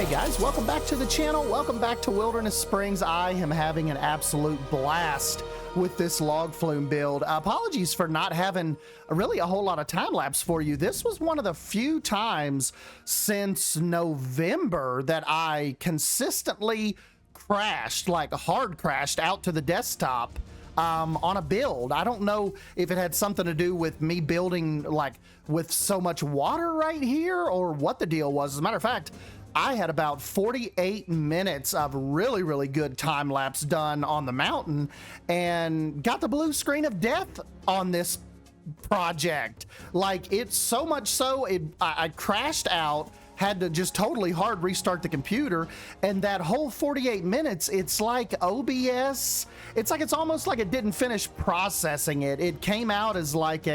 Hey guys, welcome back to the channel. Welcome back to Wilderness Springs. I am having an absolute blast with this log flume build. Apologies for not having really a whole lot of time lapse for you. This was one of the few times since November that I consistently crashed, like hard crashed out to the desktop on a build. I don't know if it had something to do with me building like with so much water right here or what the deal was. As a matter of fact, I had about 48 minutes of really good time lapse done on the mountain and got the blue screen of death on this project. Like, it's so much so I crashed out, had to just totally hard restart the computer, and that whole 48 minutes, it's like OBS, it's almost like it didn't finish processing it. It came out as like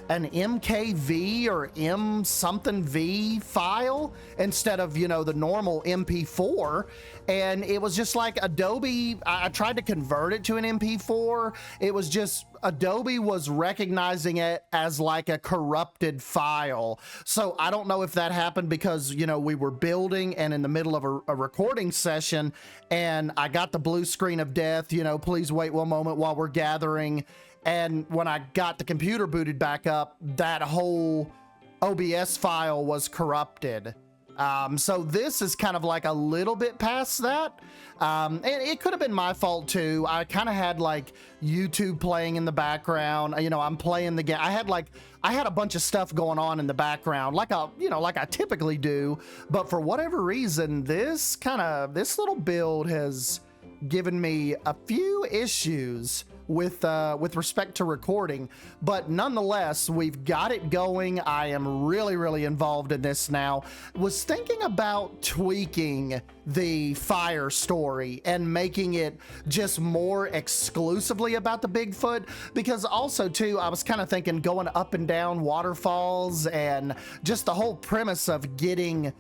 an MKV or M something V file instead of, you know, the normal MP4. And it was just like Adobe, I tried to convert it to an MP4. It was just, Adobe was recognizing it as like a corrupted file. So I don't know if that happened because, you know, we were building and in the middle of a recording session, and I got the blue screen of death, you know, please wait one moment while we're gathering. And when I got the computer booted back up, that whole OBS file was corrupted. So this is kind of like a little bit past that. And it could have been my fault too. I kind of had like YouTube playing in the background. You know, I'm playing the game. I had a bunch of stuff going on in the background, like I typically do. But for whatever reason, this little build has given me a few issues with respect to recording, but nonetheless, we've got it going. I am really involved in this now. Was thinking about tweaking the fire story and making it just more exclusively about the Bigfoot, because also too, I was kind of thinking going up and down waterfalls and just the whole premise of getting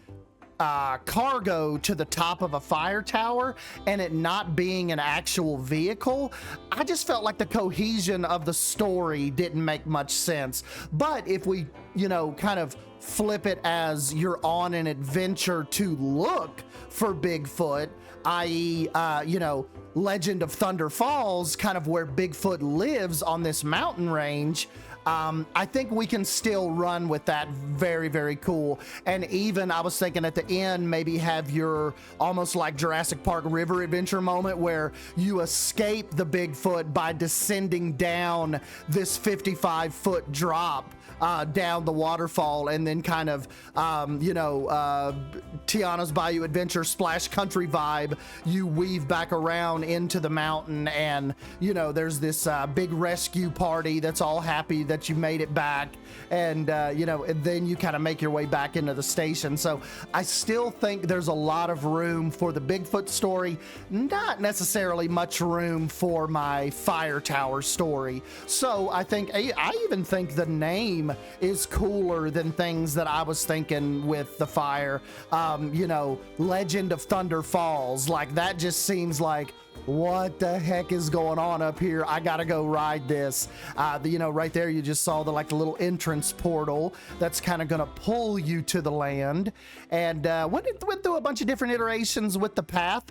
cargo to the top of a fire tower and it not being an actual vehicle. I just felt like the cohesion of the story didn't make much sense. But if we, you know, kind of flip it as you're on an adventure to look for Bigfoot, i.e., you know, Legend of Thunder Falls, kind of where Bigfoot lives on this mountain range, I think we can still run with that. Very cool. And even I was thinking at the end, maybe have your almost like Jurassic Park river adventure moment where you escape the Bigfoot by descending down this 55-foot drop down the waterfall, and then kind of, you know, Tiana's Bayou Adventure Splash Country vibe, you weave back around into the mountain, and, you know, there's this big rescue party that's all happy that you made it back, and, you know, and then you kind of make your way back into the station. So I still think there's a lot of room for the Bigfoot story, not necessarily much room for my fire tower story. So I think, I even think the name is cooler than things that I was thinking with the fire. You know, Legend of Thunder Falls, like that just seems like, what the heck is going on up here? I gotta go ride this. You know, right there you just saw the little entrance portal that's kind of gonna pull you to the land, and went through a bunch of different iterations with the path.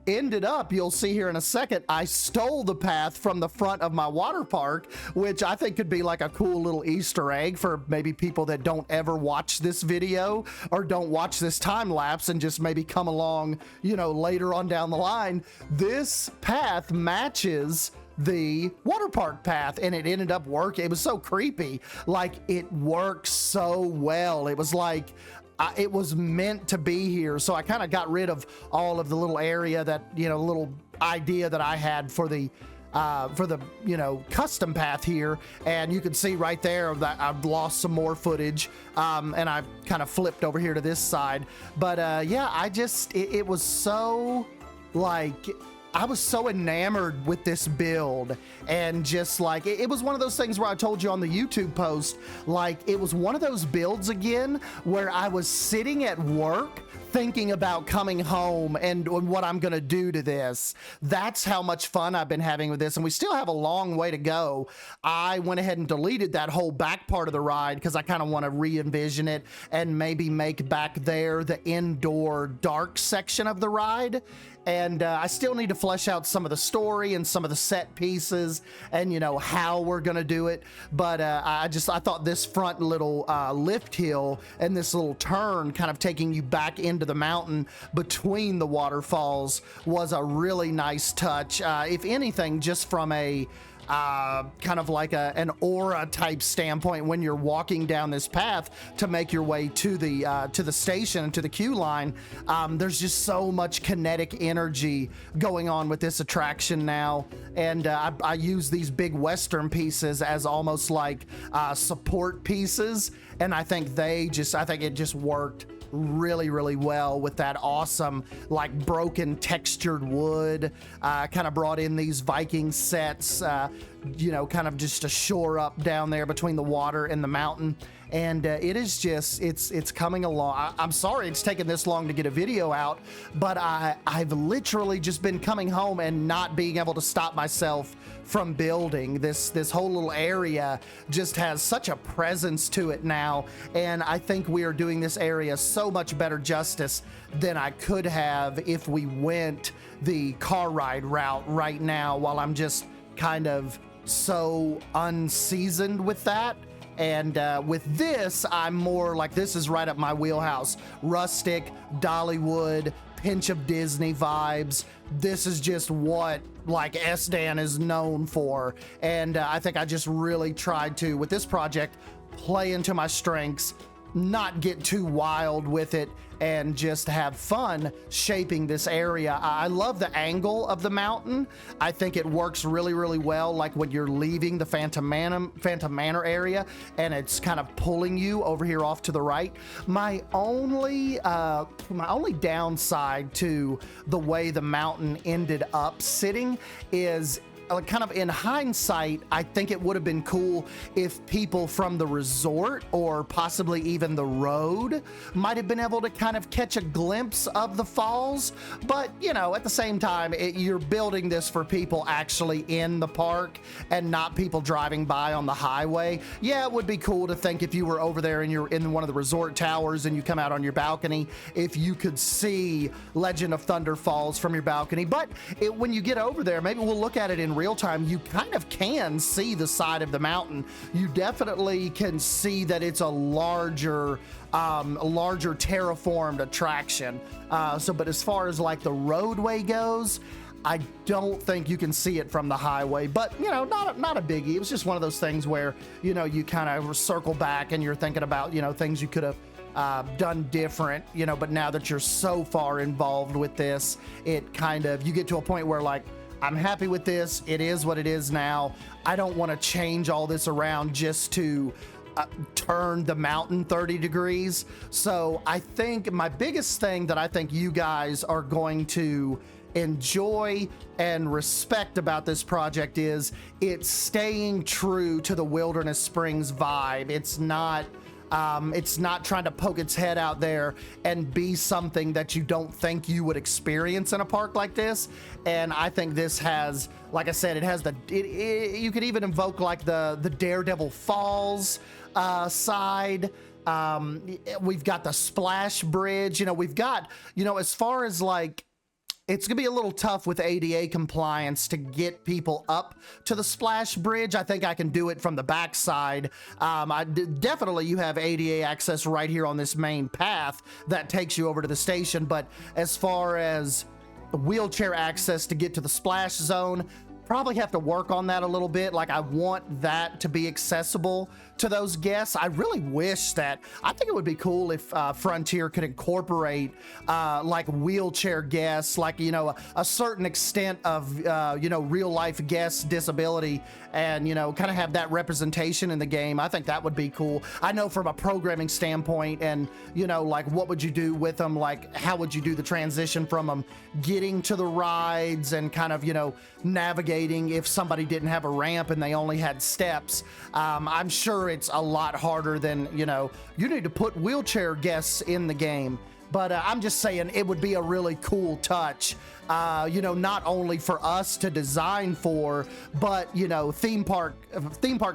Ended up, you'll see here in a second, I stole the path from the front of my water park, which I think could be like a cool little Easter egg for maybe people that don't ever watch this video or don't watch this time lapse and just maybe come along, you know, later on down the line. This path matches the water park path, and it ended up working. It was so creepy. Like, it works so well. It was like, it was meant to be here. So I kind of got rid of all of the little area that, you know, little idea that I had for the you know, custom path here. And you can see right there that I've lost some more footage, and I've kind of flipped over here to this side. But yeah, I just, it was so, like, I was so enamored with this build, and just like, it was one of those things where I told you on the YouTube post, like, it was one of those builds again where I was sitting at work thinking about coming home and what I'm gonna do to this. That's how much fun I've been having with this, and we still have a long way to go. I went ahead and deleted that whole back part of the ride because I kind of want to re-envision it and maybe make back there the indoor dark section of the ride. And I still need to flesh out some of the story and some of the set pieces and, you know, how we're going to do it. But I thought this front little lift hill and this little turn kind of taking you back into the mountain between the waterfalls was a really nice touch. If anything, just from a kind of like an aura type standpoint when you're walking down this path to make your way to the station and to the queue line. There's just so much kinetic energy going on with this attraction now, and I use these big Western pieces as almost like support pieces, and I think it just worked really well with that awesome like broken textured wood. Kind of brought in these Viking sets, you know, kind of just to shore up down there between the water and the mountain. And it is just, it's coming along. I'm sorry it's taken this long to get a video out, but I've literally just been coming home and not being able to stop myself from building. This whole little area just has such a presence to it now, and I think we are doing this area so much better justice than I could have if we went the car ride route right now, while I'm just kind of so unseasoned with that. And with this, I'm more like, this is right up my wheelhouse. Rustic, Dollywood, pinch of Disney vibes. This is just what like SDAN is known for. And I think I just really tried to, with this project, play into my strengths, not get too wild with it, and just have fun shaping this area. I love the angle of the mountain. I think it works really well, like when you're leaving the Phantom Manor area and it's kind of pulling you over here off to the right. My only downside to the way the mountain ended up sitting is, kind of in hindsight, I think it would have been cool if people from the resort or possibly even the road might have been able to kind of catch a glimpse of the falls. But, you know, at the same time, you're building this for people actually in the park and not people driving by on the highway. Yeah, it would be cool to think if you were over there and you're in one of the resort towers and you come out on your balcony, if you could see Legend of Thunder Falls from your balcony. But when you get over there, maybe we'll look at it in real time, you kind of can see the side of the mountain. You definitely can see that it's a larger terraformed attraction. But as far as like the roadway goes, I don't think you can see it from the highway. But, you know, not a biggie. It was just one of those things where, you know, you kind of circle back and you're thinking about, you know, things you could have done different, you know, but now that you're so far involved with this, it kind of, you get to a point where like, I'm happy with this. It is what it is now. I don't want to change all this around just to turn the mountain 30 degrees. So I think my biggest thing that I think you guys are going to enjoy and respect about this project is it's staying true to the Wilderness Springs vibe. It's not trying to poke its head out there and be something that you don't think you would experience in a park like this. And I think this has, like I said, it has you could even invoke like the Daredevil Falls side. We've got the splash bridge, you know, we've got, you know, as far as like, it's gonna be a little tough with ADA compliance to get people up to the splash bridge. I think I can do it from the backside. Definitely you have ADA access right here on this main path that takes you over to the station. But as far as wheelchair access to get to the splash zone, probably have to work on that a little bit. Like I want that to be accessible to those guests. I really wish that, I think it would be cool if Frontier could incorporate like wheelchair guests, like, you know, a certain extent of, you know, real life guests disability, and, you know, kind of have that representation in the game. I think that would be cool. I know from a programming standpoint and, you know, like what would you do with them? Like how would you do the transition from them getting to the rides and kind of, you know, navigating if somebody didn't have a ramp and they only had steps. I'm sure it's a lot harder than, you know, you need to put wheelchair guests in the game. But I'm just saying it would be a really cool touch, you know, not only for us to design for, but, you know, theme park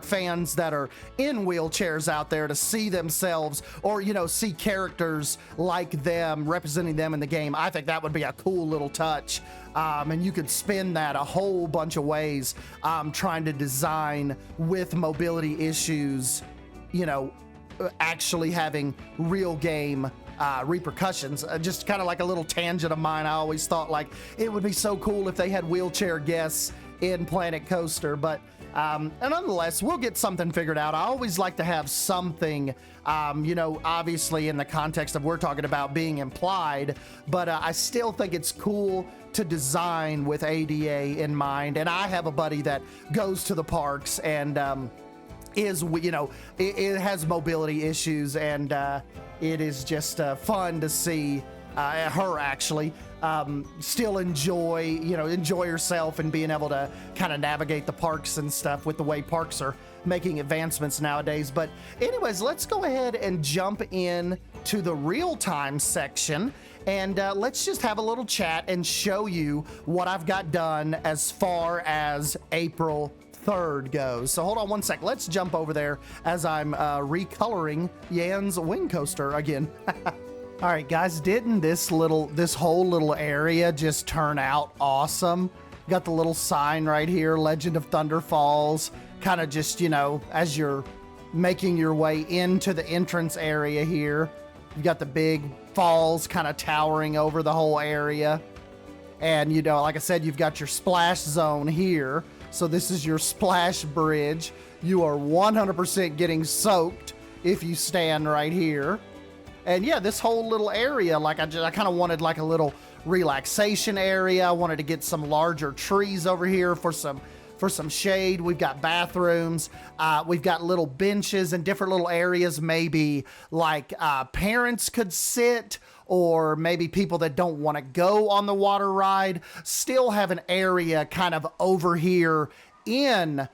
fans that are in wheelchairs out there to see themselves, or, you know, see characters like them representing them in the game. I think that would be a cool little touch. And you could spin that a whole bunch of ways, trying to design with mobility issues, you know, actually having real game repercussions. Just kind of like a little tangent of mine. I always thought like it would be so cool if they had wheelchair guests in Planet Coaster, but and nonetheless, we'll get something figured out. I always like to have something, you know, obviously in the context of we're talking about being implied, but I still think it's cool to design with ADA in mind. And I have a buddy that goes to the parks and is, you know, it has mobility issues, and it is just fun to see her actually still enjoy herself and being able to kind of navigate the parks and stuff with the way parks are making advancements nowadays. But anyways, let's go ahead and jump in to the real-time section, and let's just have a little chat and show you what I've got done as far as April 3rd goes. So hold on one sec. Let's jump over there as I'm recoloring Yan's wing coaster again. All right, guys, didn't this whole little area just turn out awesome? Got the little sign right here, Legend of Thunder Falls, kind of just, you know, as you're making your way into the entrance area here. You've got the big falls kind of towering over the whole area. And, you know, like I said, you've got your splash zone here. So this is your splash bridge. You are 100% getting soaked if you stand right here. And yeah, this whole little area, like I kind of wanted like a little relaxation area. I wanted to get some larger trees over here for some shade. We've got bathrooms. We've got little benches and different little areas, maybe like parents could sit, or maybe people that don't want to go on the water ride still have an area kind of over here in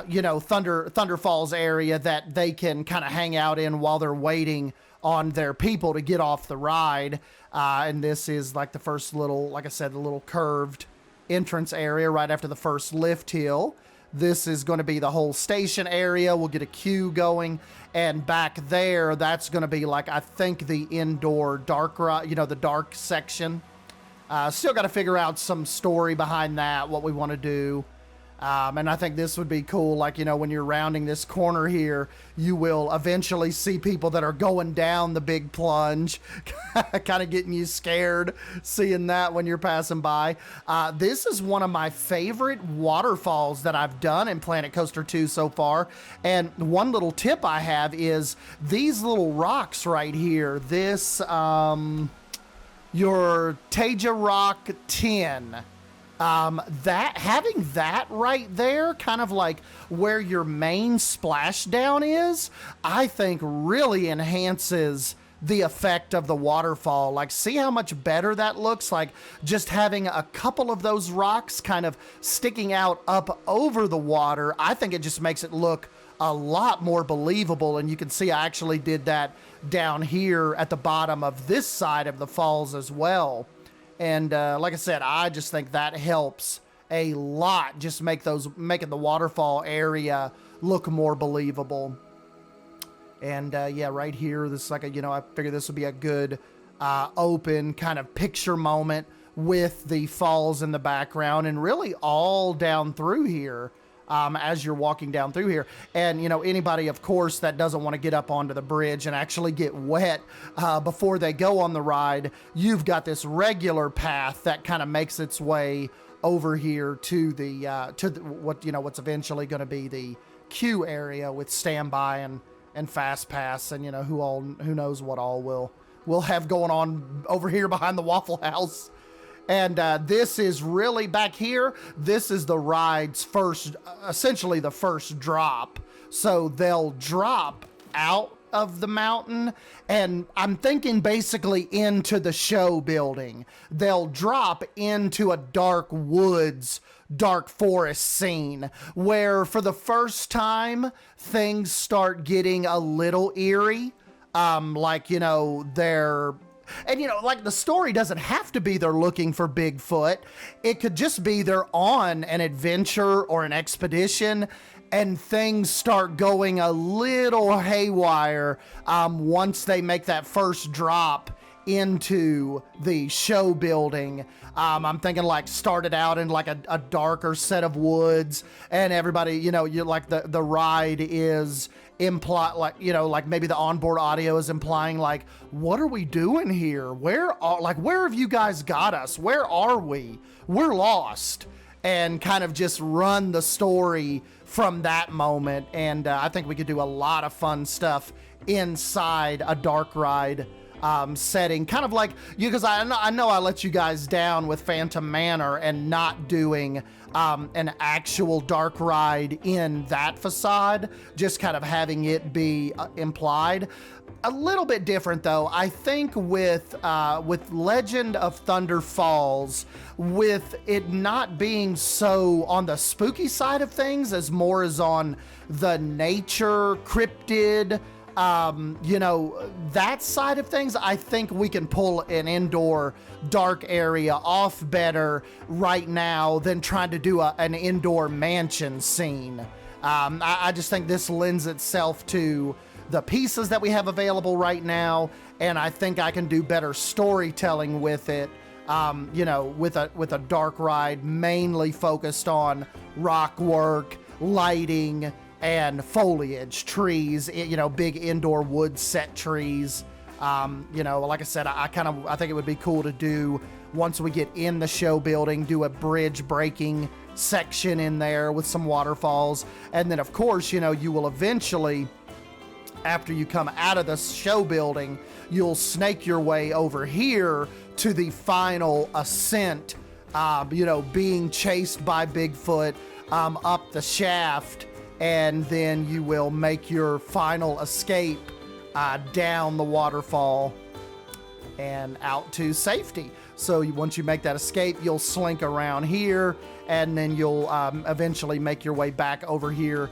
you know, Thunder Falls area that they can kind of hang out in while they're waiting on their people to get off the ride. And this is like the first little, like I said, the little curved entrance area right after the first lift hill. This is going to be the whole station area. We'll get a queue going, and back there, that's going to be like, I think, the indoor dark, you know, the dark section. Still got to figure out some story behind that, what we want to do. And I think this would be cool. Like, you know, when you're rounding this corner here, you will eventually see people that are going down the big plunge, kind of getting you scared seeing that when you're passing by. This is one of my favorite waterfalls that I've done in Planet Coaster 2 so far. And one little tip I have is these little rocks right here. This, your Teja Rock 10. Having that right there, kind of like where your main splashdown is, I think really enhances the effect of the waterfall. Like, see how much better that looks? Like, just having a couple of those rocks kind of sticking out up over the water, I think it just makes it look a lot more believable. And you can see I actually did that down here at the bottom of this side of the falls as well. And like I said, I just think that helps a lot, just making the waterfall area look more believable. And yeah, right here, this is like a, you know, I figured this would be a good open kind of picture moment with the falls in the background, and really all down through here. As you're walking down through here. And, you know, anybody, of course, that doesn't want to get up onto the bridge and actually get wet before they go on the ride, you've got this regular path that kind of makes its way over here to the what's eventually going to be the queue area with standby and fast pass, and, you know, who knows what all we'll have going on over here behind the Waffle House. And this is really back here. This is the ride's essentially the first drop. So they'll drop out of the mountain, and I'm thinking basically into the show building. They'll drop into a dark woods, dark forest scene where for the first time things start getting a little eerie. Like, you know, they're And, you know, like the story doesn't have to be they're looking for Bigfoot. It could just be they're on an adventure or an expedition and things start going a little haywire once they make that first drop into the show building. I'm thinking like started out in like a darker set of woods, and everybody, you know, you like the ride is like, you know, like maybe the onboard audio is implying like, what are we doing here? Where have you guys got us? Where are we? We're lost. And kind of just run the story from that moment. And I think we could do a lot of fun stuff inside a dark ride setting, kind of like you, because I know I let you guys down with Phantom Manor and not doing an actual dark ride in that facade, just kind of having it be implied. A little bit different though, I think with Legend of Thunder Falls, with it not being so on the spooky side of things as more as on the nature, cryptid, you know, that side of things, I think we can pull an indoor dark area off better right now than trying to do an indoor mansion scene. I just think this lends itself to the pieces that we have available right now, and I think I can do better storytelling with it, you know, with a dark ride mainly focused on rock work, lighting, and foliage, trees, you know, big indoor wood set trees. You know, like I said, I think it would be cool to do, once we get in the show building, do a bridge breaking section in there with some waterfalls. And then of course, you know, you will eventually, after you come out of the show building, you'll snake your way over here to the final ascent, you know, being chased by Bigfoot up the shaft. And then you will make your final escape down the waterfall and out to safety. So once you make that escape, you'll slink around here, and then you'll eventually make your way back over here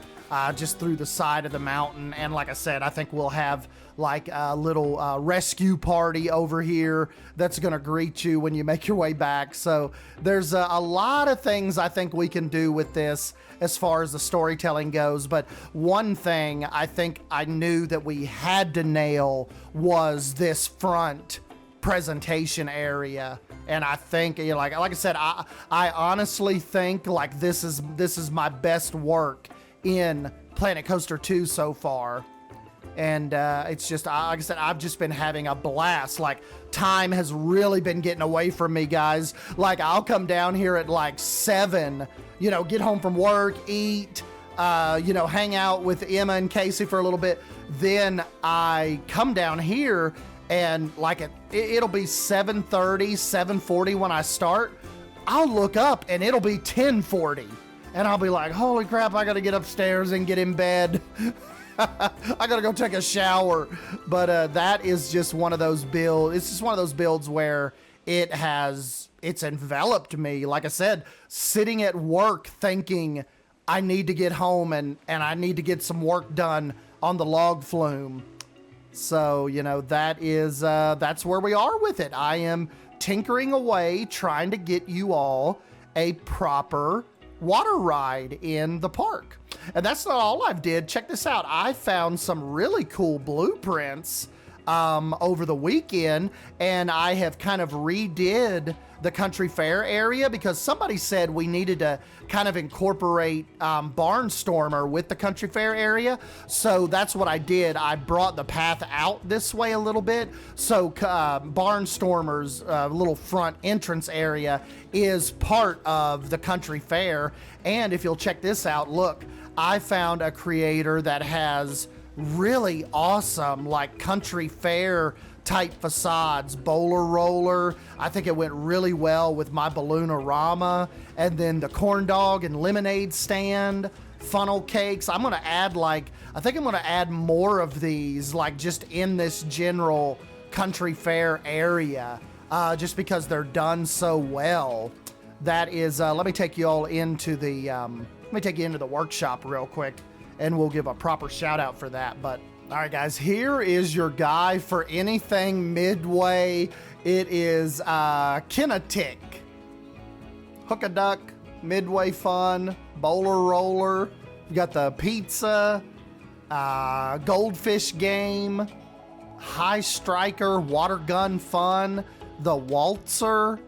just through the side of the mountain. And like I said, I think we'll have like a little rescue party over here that's gonna greet you when you make your way back. So there's a lot of things I think we can do with this as far as the storytelling goes. But one thing I think I knew that we had to nail was this front presentation area. And I think, you know, like I said, I honestly think like this is my best work in Planet Coaster 2 so far. And it's just, like I said, I've just been having a blast. Like, time has really been getting away from me, guys. Like, I'll come down here at like 7, you know, get home from work, eat, you know, hang out with Emma and Casey for a little bit. Then I come down here and like it'll be 7:30, 7:40 when I start. I'll look up and it'll be 10:40. And I'll be like, holy crap, I gotta get upstairs and get in bed. I gotta go take a shower. But that is just one of those builds. It's just one of those builds where it's enveloped me. Like I said, sitting at work thinking I need to get home and I need to get some work done on the log flume. So, you know, that's where we are with it. I am tinkering away, trying to get you all a proper water ride in the park. And that's not all I've did. Check this out. I found some really cool blueprints over the weekend, and I have kind of redid the country fair area because somebody said we needed to kind of incorporate Barnstormer with the country fair area. So that's what I did. I brought the path out this way a little bit. So Barnstormer's little front entrance area is part of the country fair. And if you'll check this out, look, I found a creator that has really awesome like country fair type facades. Bowler roller, I think it went really well with my Balloon-orama, and then the corn dog and lemonade stand, funnel cakes. I'm gonna add I think I'm gonna add more of these like just in this general country fair area, just because they're done so well. That is, let me take you all into the workshop real quick, and we'll give a proper shout out for that. But All right, guys, here is your guy for anything Midway. It is Kinetic. Hook-a-duck, Midway fun, bowler roller. You got the pizza, goldfish game, high striker, water gun fun, the waltzer.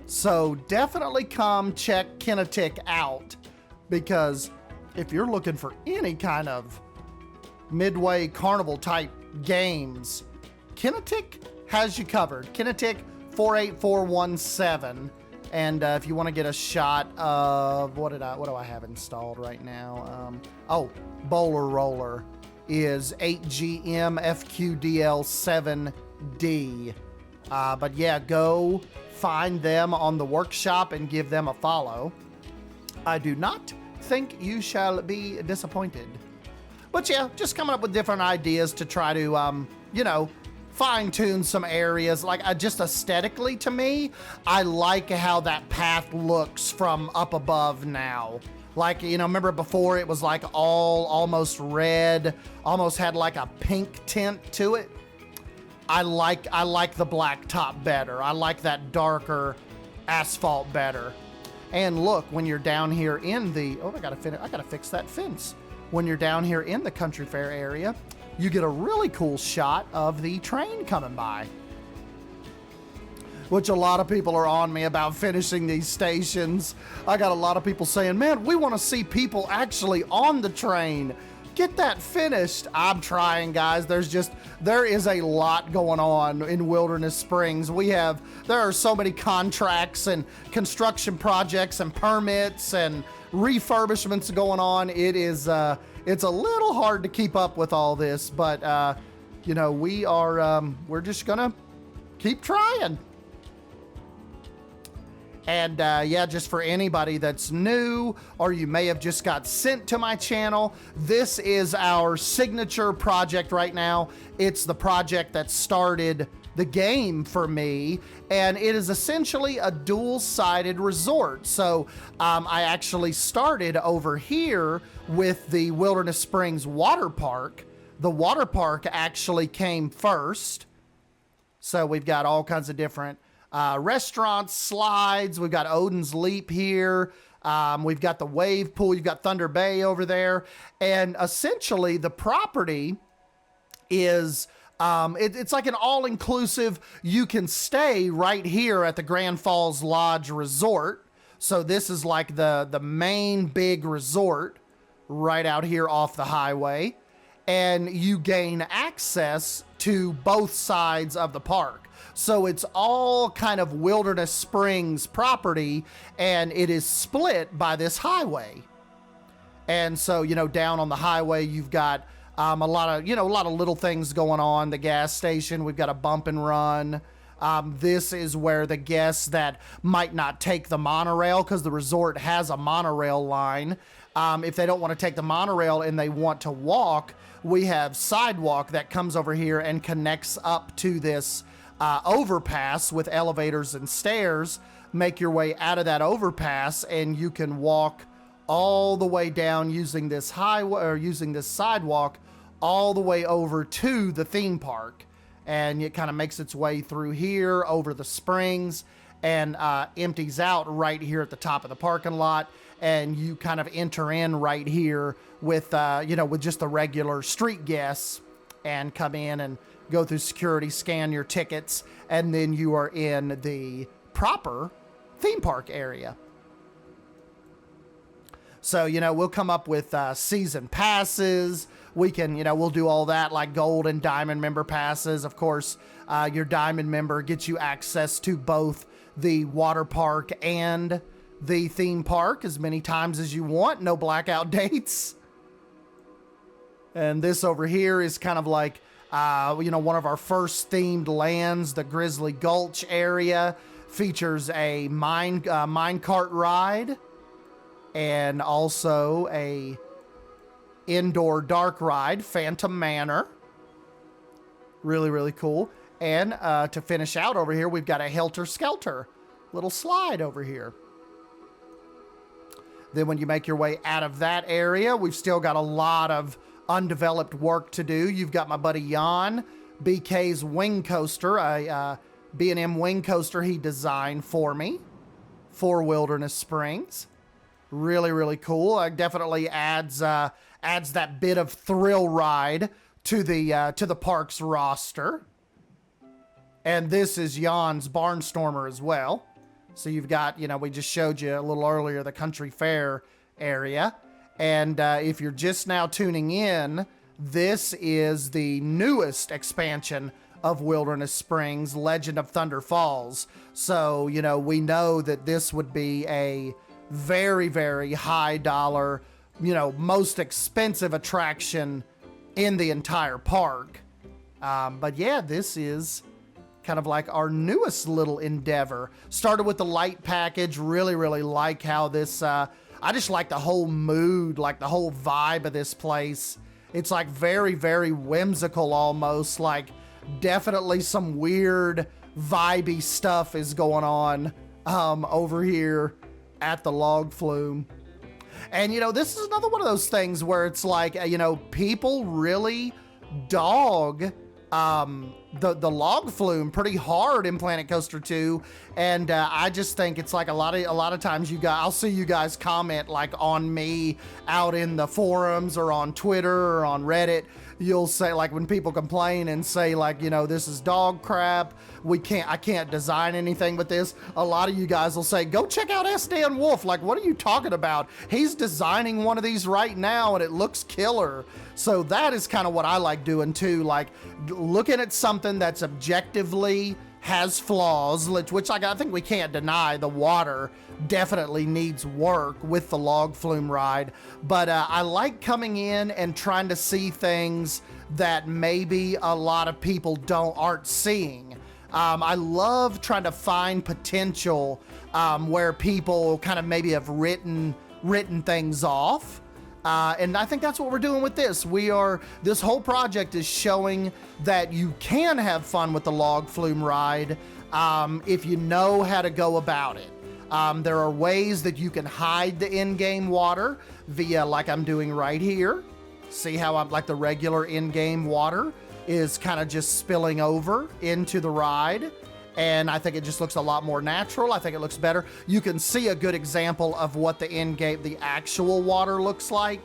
So definitely come check Kinetic out, because if you're looking for any kind of Midway carnival type games, Kinetic has you covered. Kinetic 48417. And if you want to get a shot of what do I have installed right now? Bowler Roller is 8GM FQDL7D. But yeah, go find them on the workshop and give them a follow. I do not think you shall be disappointed. But yeah, just coming up with different ideas to try to, fine tune some areas. Like just aesthetically to me, I like how that path looks from up above now. Like, remember before it was like all almost red, almost had like a pink tint to it. I like the black top better. I like that darker asphalt better. And look, when you're down here in the, I gotta fix that fence. When you're down here in the country fair area, you get a really cool shot of the train coming by. Which a lot of people are on me about finishing these stations. I got a lot of people saying, man, we want to see people actually on the train. Get that finished. I'm trying, guys. There is a lot going on in Wilderness Springs. There are so many contracts and construction projects and permits and refurbishments going on. It's a little hard to keep up with all this, but we're just gonna keep trying. And just for anybody that's new, or you may have just got sent to my channel, this is our signature project right now. It's the project that started the game for me, and it is essentially a dual-sided resort. So I actually started over here with the Wilderness Springs Water Park. The water park actually came first. So we've got all kinds of different restaurants, slides. We've got Odin's Leap here. We've got the wave pool. You've got Thunder Bay over there. And essentially the property is, it's like an all-inclusive. You can stay right here at the Grand Falls Lodge Resort. So this is like the main big resort right out here off the highway. And you gain access to both sides of the park. So it's all kind of Wilderness Springs property, and it is split by this highway. And so, down on the highway, you've got a lot of little things going on. The gas station, we've got a bump and run. This is where the guests that might not take the monorail, because the resort has a monorail line, if they don't want to take the monorail and they want to walk, we have sidewalk that comes over here and connects up to this overpass with elevators and stairs. Make your way out of that overpass, and you can walk all the way down using this highway, or using this sidewalk, all the way over to the theme park. And it kind of makes its way through here over the springs and empties out right here at the top of the parking lot. And you kind of enter in right here with with just the regular street guests, and come in and go through security, scan your tickets, and then you are in the proper theme park area. So, we'll come up with season passes. We can, we'll do all that, like gold and diamond member passes. Of course, your diamond member gets you access to both the water park and the theme park as many times as you want. No blackout dates. And this over here is kind of like, one of our first themed lands. The Grizzly Gulch area features a minecart ride, and also a indoor dark ride, Phantom Manor. Really, really cool. And to finish out over here, we've got a Helter Skelter little slide over here. Then when you make your way out of that area, we've still got a lot of undeveloped work to do. You've got my buddy Jan, BK's wing coaster, a B&M wing coaster he designed for me for Wilderness Springs. Really, really cool. Definitely adds that bit of thrill ride to the park's roster. And this is Jan's Barnstormer as well. So you've got, we just showed you a little earlier the country fair area. And if you're just now tuning in, this is the newest expansion of Wilderness Springs, Legend of Thunder Falls. So, we know that this would be a very, very high dollar, most expensive attraction in the entire park. But yeah, this is kind of like our newest little endeavor. Started with the light package. Really, really like how this, I just like the whole mood, like the whole vibe of this place. It's like very, very whimsical almost, like definitely some weird vibey stuff is going on over here at the log flume. And this is another one of those things where it's like, people really dog the log flume pretty hard in Planet Coaster 2, and I just think it's like a lot of times I'll see you guys comment like on me out in the forums or on Twitter or on Reddit. You'll say, like, when people complain and say, like, this is dog crap, I can't design anything with this. A lot of you guys will say, go check out S. Dan Wolf. Like, what are you talking about? He's designing one of these right now and it looks killer. So that is kind of what I like doing too, like looking at something that's objectively has flaws, which I think we can't deny. The water definitely needs work with the log flume ride, but I like coming in and trying to see things that maybe a lot of people aren't seeing. I love trying to find potential where people kind of maybe have written things off. And I think that's what we're doing with this. This whole project is showing that you can have fun with the log flume ride if you know how to go about it. There are ways that you can hide the in-game water via, like I'm doing right here. See how I'm like the regular in-game water is kind of just spilling over into the ride. And I think it just looks a lot more natural. I think it looks better. You can see a good example of what the actual water looks like.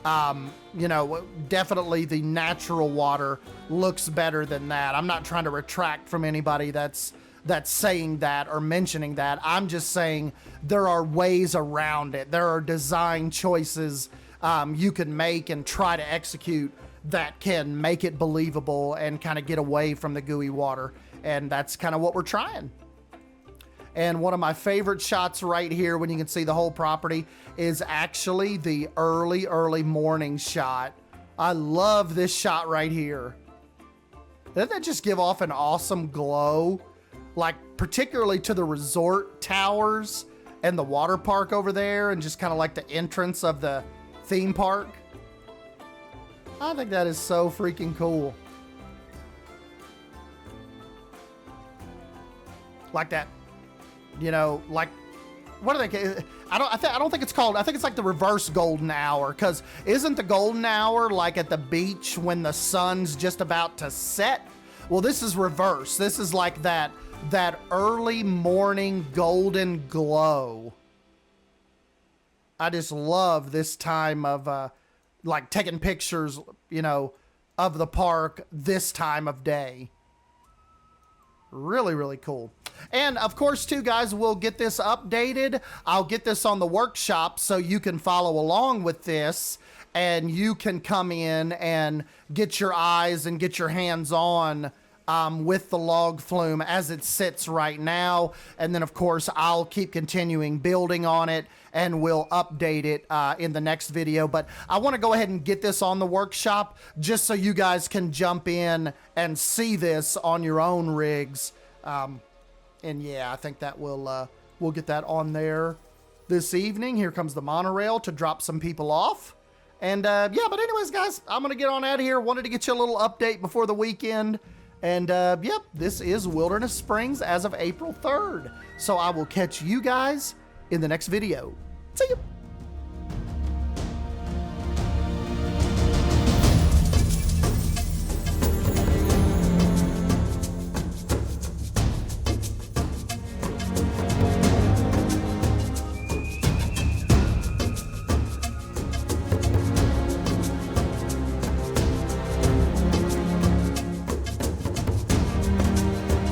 Definitely the natural water looks better than that. I'm not trying to retract from anybody that's saying that or mentioning that. I'm just saying there are ways around it. There are design choices you can make and try to execute that can make it believable and kind of get away from the gooey water. And that's kind of what we're trying. And one of my favorite shots right here, when you can see the whole property, is actually the early morning shot. I love this shot right here. Doesn't that just give off an awesome glow? Like, particularly to the resort towers and the water park over there, and just kind of like the entrance of the theme park. I think that is so freaking cool. Like that, like, what are they? I don't think it's called. I think it's like the reverse golden hour. Because isn't the golden hour like at the beach when the sun's just about to set? Well, this is reverse. This is like that early morning golden glow. I just love this time of like taking pictures, of the park this time of day. Really, really cool. And of course, too, guys, we'll get this updated. I'll get this on the workshop so you can follow along with this and you can come in and get your eyes and get your hands on with the log flume as it sits right now. And then, of course, I'll keep continuing building on it and we'll update it in the next video. But I want to go ahead and get this on the workshop just so you guys can jump in and see this on your own rigs. And yeah, I think that we'll get that on there this evening. Here comes the monorail to drop some people off. And yeah, but anyways, guys, I'm going to get on out of here. Wanted to get you a little update before the weekend. And yep, this is Wilderness Springs as of April 3rd. So I will catch you guys in the next video. See you.